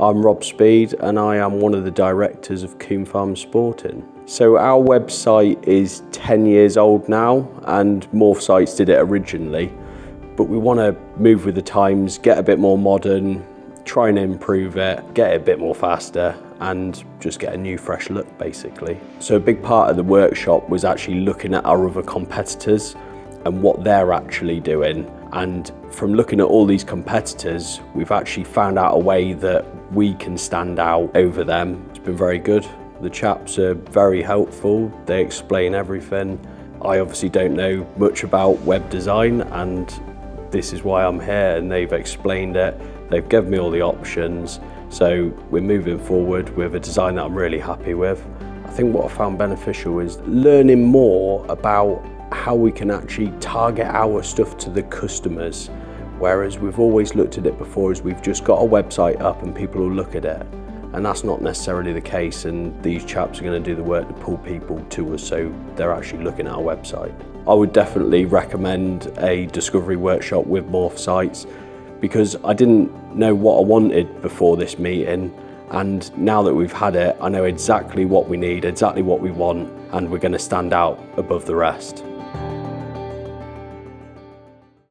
I'm Rob Speed and I am one of the directors of Coombe Farm Sporting. So our website is 10 years old now, and Morphsites did it originally, but we want to move with the times, get a bit more modern, try and improve it, get it a bit more faster, and just get a new fresh look basically. So a big part of the workshop was actually looking at our other competitors and what they're actually doing. And from looking at all these competitors, we've actually found out a way that we can stand out over them. It's been very good. The chaps are very helpful. They explain everything. I obviously don't know much about web design, and this is why I'm here, and they've explained it. They've given me all the options. So we're moving forward with a design that I'm really happy with. I think what I found beneficial is learning more about how we can actually target our stuff to the customers, whereas we've always looked at it before as we've just got a website up and people will look at it, and that's not necessarily the case, and these chaps are going to do the work to pull people to us so they're actually looking at our website. I would definitely recommend a discovery workshop with morphsites, because I didn't know what I wanted before this meeting, and now that we've had it, I know exactly what we need, exactly what we want, and we're going to stand out above the rest.